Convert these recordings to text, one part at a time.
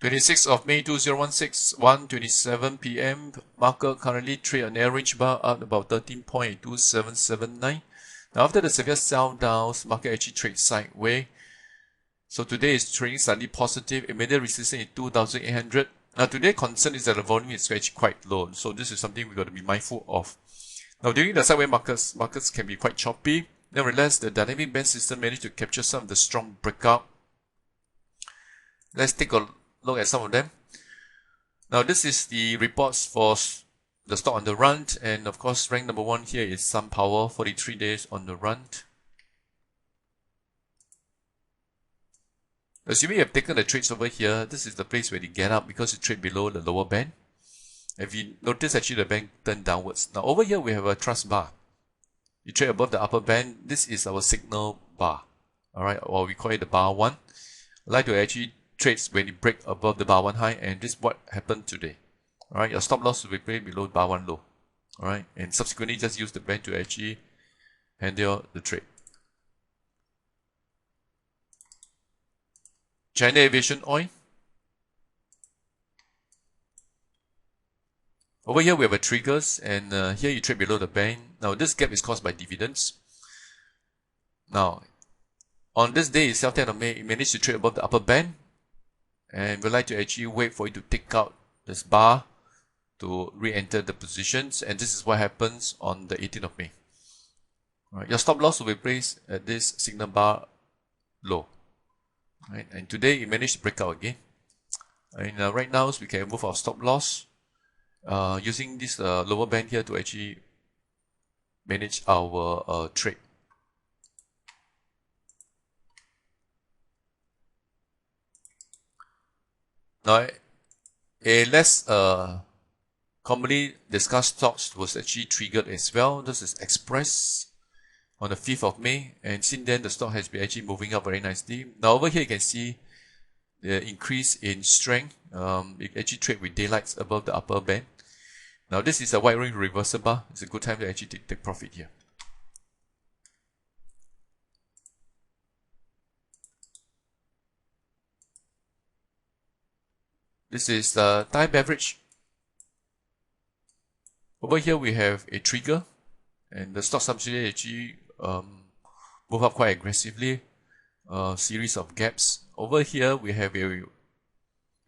26th of May 2016, 1:27 p.m. Market currently trade an average bar up about 13.2779. Now after the severe sell downs, market actually trades sideways. So today is trading slightly positive. Immediate resistance is 2,800. Now today concern is that the volume is actually quite low. So this is something we got to be mindful of. Now during the sideways markets can be quite choppy. Nevertheless, the dynamic band system managed to capture some of the strong breakout. Let's take a look at some of them. Now this is the reports for the stock on the run, and of course rank number 1 here is SunPower, 43 days on the run. Assuming you have taken the trades over here, this is the place where you get up because you trade below the lower band. If you notice, actually the band turned downwards. Now over here we have a trust bar. You trade above the upper band. This is our signal bar, alright, or we call it the bar 1. I like to actually trades when you break above the bar 1 high, and this is what happened today. Alright, your stop loss will be below bar 1 low. Alright, and subsequently just use the band to actually handle the trade. China Aviation Oil. Over here we have a triggers, and here you trade below the band. Now this gap is caused by dividends. Now on this day itself, 10th of May, it managed to trade above the upper band, and we'd like to actually wait for it to take out this bar to re-enter the positions, and this is what happens on the 18th of May. Right, your stop loss will be placed at this signal bar low. Right, and today it managed to break out again. And right now we can move our stop loss using this lower band here to actually manage our trade. Now, a less commonly discussed stocks was actually triggered as well. This is Express on the 5th of May, and since then the stock has been actually moving up very nicely. Now over here you can see the increase in strength. It actually trade with daylights above the upper band. Now this is a wide range reversal bar. It's a good time to actually take profit here. This is Thai beverage. Over here we have a trigger, and the stock subsidiary actually move up quite aggressively. Series of gaps. Over here we have a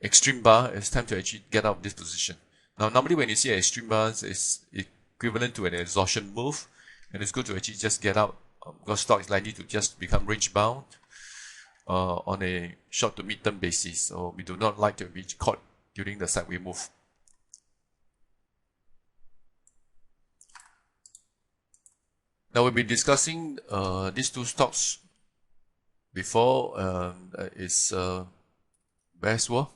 extreme bar. It's time to actually get out of this position. Now normally when you see an extreme bar, it's equivalent to an exhaustion move, and it's good to actually just get out because stock is likely to just become range bound on a short to mid-term basis. So we do not like to be caught during the sideways move. Now we'll be discussing these two stocks before. Is Bestworld.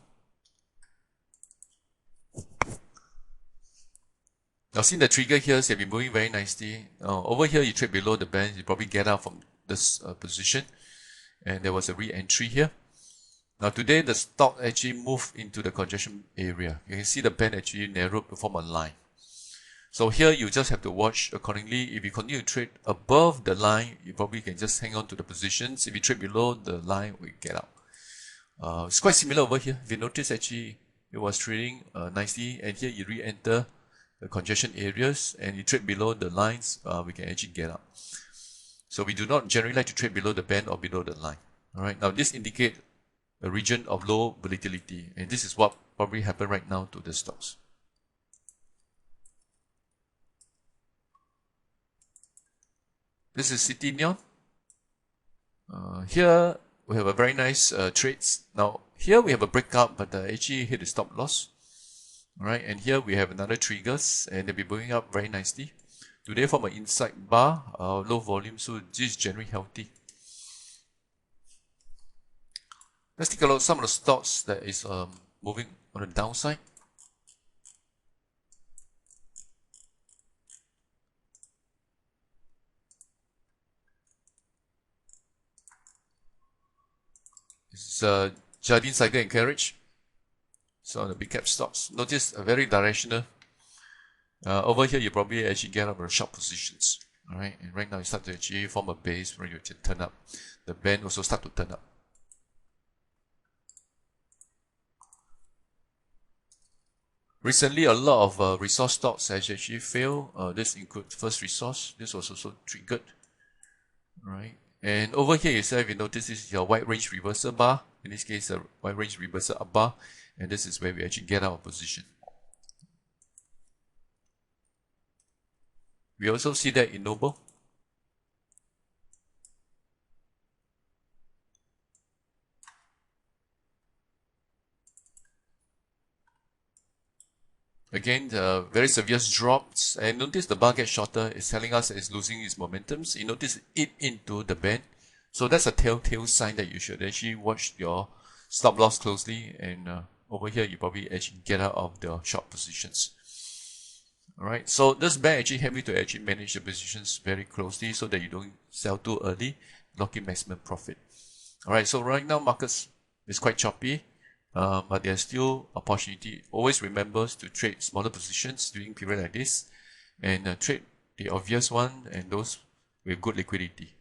Now seeing the trigger here, so you've been moving very nicely. Over here you trade below the band, you probably get out from this position, and there was a re-entry here. Now today the stock actually moved into the congestion area. You can see the band actually narrowed to form a line. So here you just have to watch accordingly. If you continue to trade above the line, you probably can just hang on to the positions. If you trade below the line, we get out. It's quite similar over here. If you notice, actually it was trading nicely, and here you re-enter the congestion areas and you trade below the lines, we can actually get out. So we do not generally like to trade below the band or below the line. Alright, now this indicates a region of low volatility, and this is what probably happened right now to the stocks. This is City Neon. Here we have a very nice trades. Now here we have a breakout, but actually hit the stop loss. Alright, and here we have another triggers, and they'll be moving up very nicely. Today from an inside bar, low volume, so this is generally healthy. Let's take a look at some of the stocks that is moving on the downside. This is Jardine Cycle and Carriage. So the big cap stocks. Notice a very directional. Over here, you probably actually get out of short positions. Alright, and right now you start to actually form a base where you turn up. The band also start to turn up. Recently, a lot of resource stocks has actually failed. This includes First Resource. This was also triggered, right? And over here itself, you notice this is your wide range reversal bar. In this case, a wide range reversal up bar, and this is where we actually get out of position. We also see that in Noble. Again, very severe drops, and notice the bar gets shorter. It's telling us it's losing its momentum. So you notice it into the band. So that's a telltale sign that you should actually watch your stop loss closely. And over here, you probably actually get out of the short positions. Alright, so this band actually helps you to actually manage the positions very closely so that you don't sell too early, lock in maximum profit. Alright, so right now markets is quite choppy. But there's still opportunity. Always remember to trade smaller positions during period like this, and trade the obvious one and those with good liquidity.